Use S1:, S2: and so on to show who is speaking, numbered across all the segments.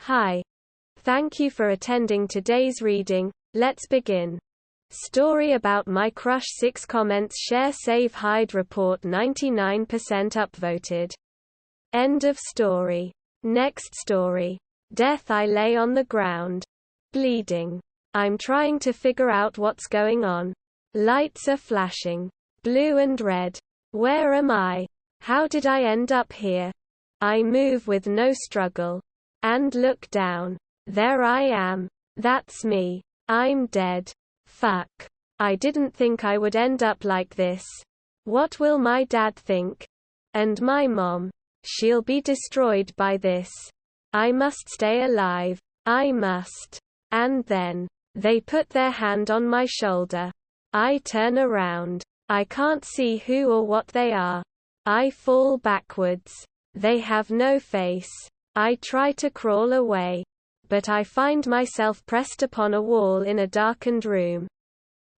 S1: Hi. Thank you for attending today's reading. Let's begin. Story about my crush. 6 comments. Share, save, hide. Report 99% upvoted. End of story. Next story. Death. I lay on the ground, bleeding. I'm trying to figure out what's going on. Lights are flashing, blue and red. Where am I? How did I end up here? I move with no struggle and look down. There I am. That's me. I'm dead. Fuck. I didn't think I would end up like this. What will my dad think? And my mom? She'll be destroyed by this. I must stay alive. I must. And then they put their hand on my shoulder. I turn around. I can't see who or what they are. I fall backwards. They have no face. I try to crawl away, but I find myself pressed upon a wall in a darkened room.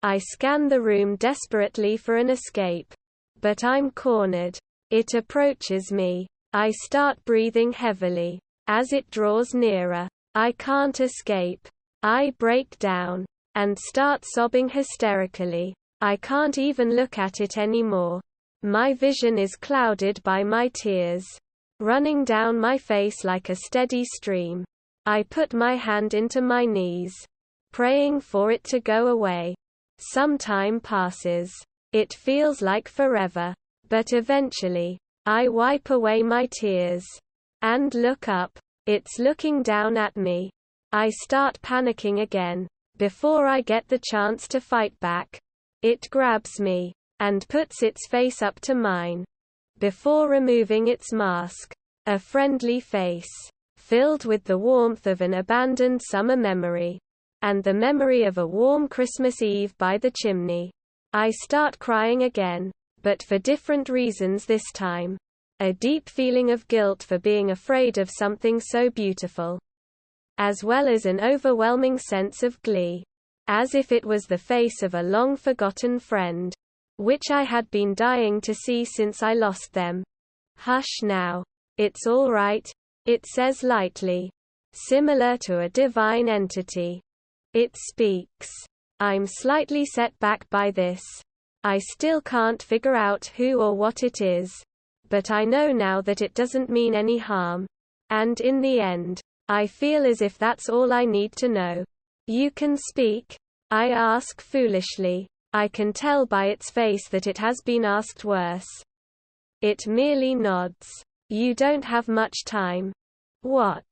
S1: I scan the room desperately for an escape, but I'm cornered. It approaches me. I start breathing heavily. As it draws nearer, I can't escape. I break down and start sobbing hysterically. I can't even look at it anymore. My vision is clouded by my tears, running down my face like a steady stream. I put my hand into my knees, praying for it to go away. Some time passes. It feels like forever. But eventually, I wipe away my tears and look up. It's looking down at me. I start panicking again. Before I get the chance to fight back, it grabs me and puts its face up to mine. Before removing its mask, a friendly face, filled with the warmth of an abandoned summer memory, and the memory of a warm Christmas Eve by the chimney. I start crying again, but for different reasons this time. A deep feeling of guilt for being afraid of something so beautiful, as well as an overwhelming sense of glee, as if it was the face of a long-forgotten friend, which I had been dying to see since I lost them. Hush now. It's all right, it says lightly, similar to a divine entity. It speaks. I'm slightly set back by this. I still can't figure out who or what it is, but I know now that it doesn't mean any harm. And in the end, I feel as if that's all I need to know. You can speak? I ask foolishly. I can tell by its face that it has been asked worse. It merely nods. You don't have much time. What?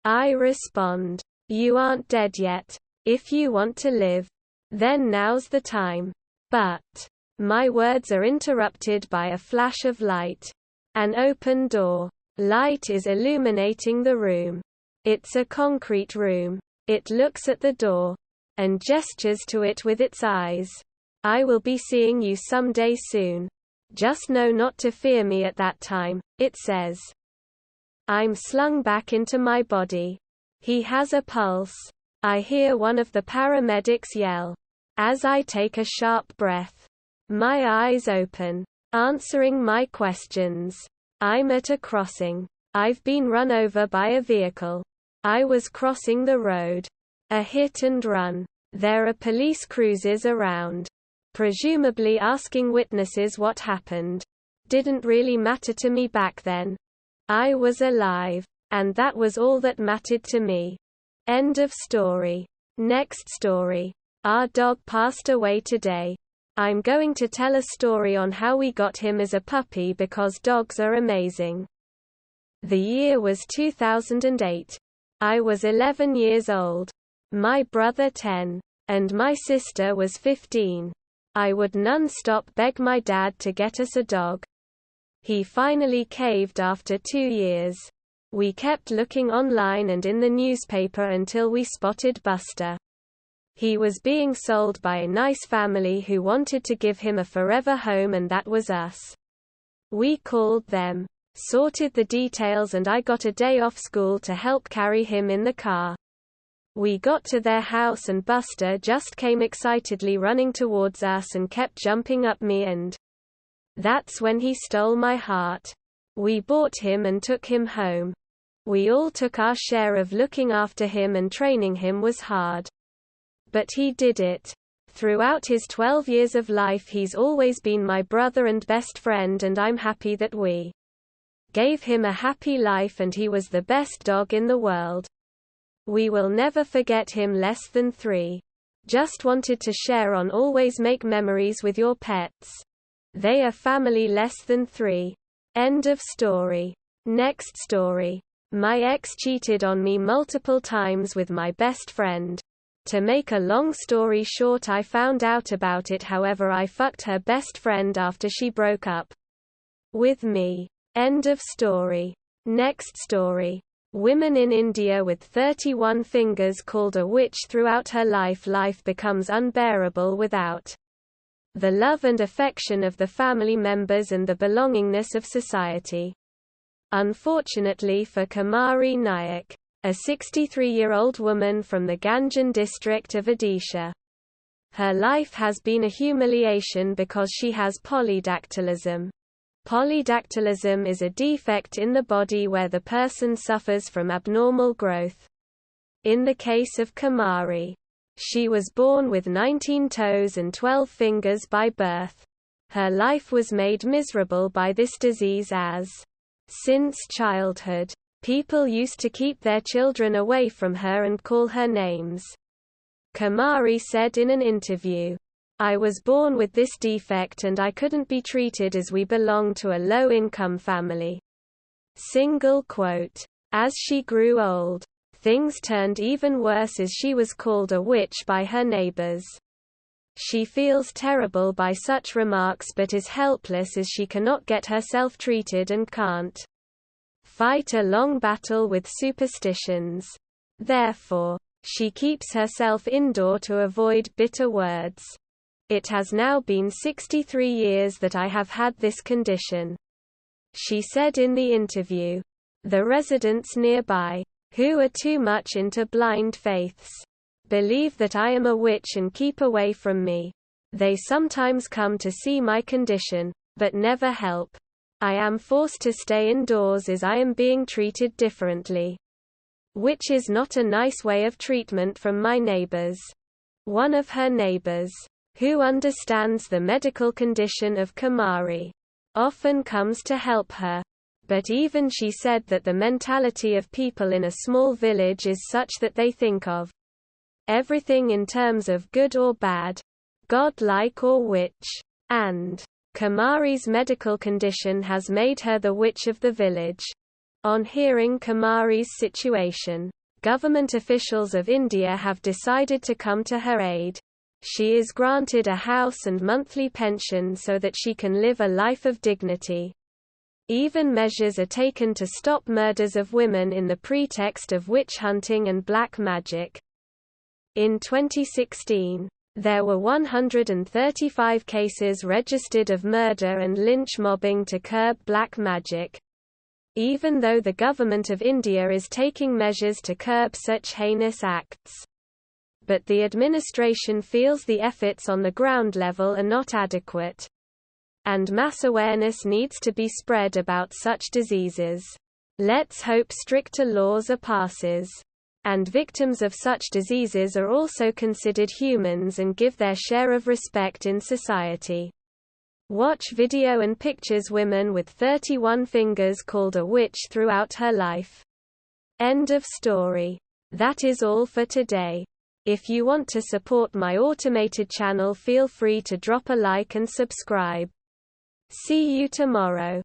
S1: I respond. You aren't dead yet. If you want to live, then now's the time. But my words are interrupted by a flash of light. An open door. Light is illuminating the room. It's a concrete room. It looks at the door and gestures to it with its eyes. I will be seeing you someday soon. Just know not to fear me at that time, it says. I'm slung back into my body. He has a pulse. I hear one of the paramedics yell. As I take a sharp breath, my eyes open, answering my questions. I'm at a crossing. I've been run over by a vehicle. I was crossing the road. A hit and run. There are police cruisers around, presumably asking witnesses what happened. Didn't really matter to me back then. I was alive, and that was all that mattered to me. End of story. Next story. Our dog passed away today. I'm going to tell a story on how we got him as a puppy because dogs are amazing. The year was 2008. I was 11 years old. My brother 10. And my sister was 15. I would non-stop beg my dad to get us a dog. He finally caved after 2 years. We kept looking online and in the newspaper until we spotted Buster. He was being sold by a nice family who wanted to give him a forever home, and that was us. We called them, sorted the details, and I got a day off school to help carry him in the car. We got to their house and Buster just came excitedly running towards us and kept jumping up me, and that's when he stole my heart. We bought him and took him home. We all took our share of looking after him, and training him was hard. But he did it. Throughout his 12 years of life he's always been my brother and best friend, and I'm happy that we gave him a happy life, and he was the best dog in the world. We will never forget him. Less than 3. Just wanted to share on always make memories with your pets. They are family. Less than 3. End of story. Next story. My ex cheated on me multiple times with my best friend. To make a long story short, I found out about it, however I fucked her best friend after she broke up with me. End of story. Next story. Women in India with 31 fingers called a witch. Throughout her life, life becomes unbearable without the love and affection of the family members and the belongingness of society. Unfortunately for Kumari Nayak, a 63-year-old woman from the Ganjan district of Odisha, her life has been a humiliation because she has polydactylism. Polydactylism is a defect in the body where the person suffers from abnormal growth. In the case of Kumari, she was born with 19 toes and 12 fingers by birth. Her life was made miserable by this disease as, since childhood, people used to keep their children away from her and call her names. Kumari said in an interview, "I was born with this defect and I couldn't be treated as we belong to a low-income family." Single quote. As she grew old, things turned even worse as she was called a witch by her neighbors. She feels terrible by such remarks but is helpless as she cannot get herself treated and can't fight a long battle with superstitions. Therefore, she keeps herself indoor to avoid bitter words. It has now been 63 years that I have had this condition, she said in the interview. The residents nearby, who are too much into blind faiths, believe that I am a witch and keep away from me. They sometimes come to see my condition, but never help. I am forced to stay indoors as I am being treated differently, which is not a nice way of treatment from my neighbors. One of her neighbors, who understands the medical condition of Kumari, often comes to help her. But even she said that the mentality of people in a small village is such that they think of everything in terms of good or bad, godlike or witch. And Kumari's medical condition has made her the witch of the village. On hearing Kumari's situation, government officials of India have decided to come to her aid. She is granted a house and monthly pension so that she can live a life of dignity. Even measures are taken to stop murders of women in the pretext of witch hunting and black magic. In 2016, there were 135 cases registered of murder and lynch mobbing to curb black magic. Even though the government of India is taking measures to curb such heinous acts, but the administration feels the efforts on the ground level are not adequate. And mass awareness needs to be spread about such diseases. Let's hope stricter laws are passes. And victims of such diseases are also considered humans and give their share of respect in society. Watch video and pictures. Women with 31 fingers called a witch throughout her life. End of story. That is all for today. If you want to support my automated channel, feel free to drop a like and subscribe. See you tomorrow.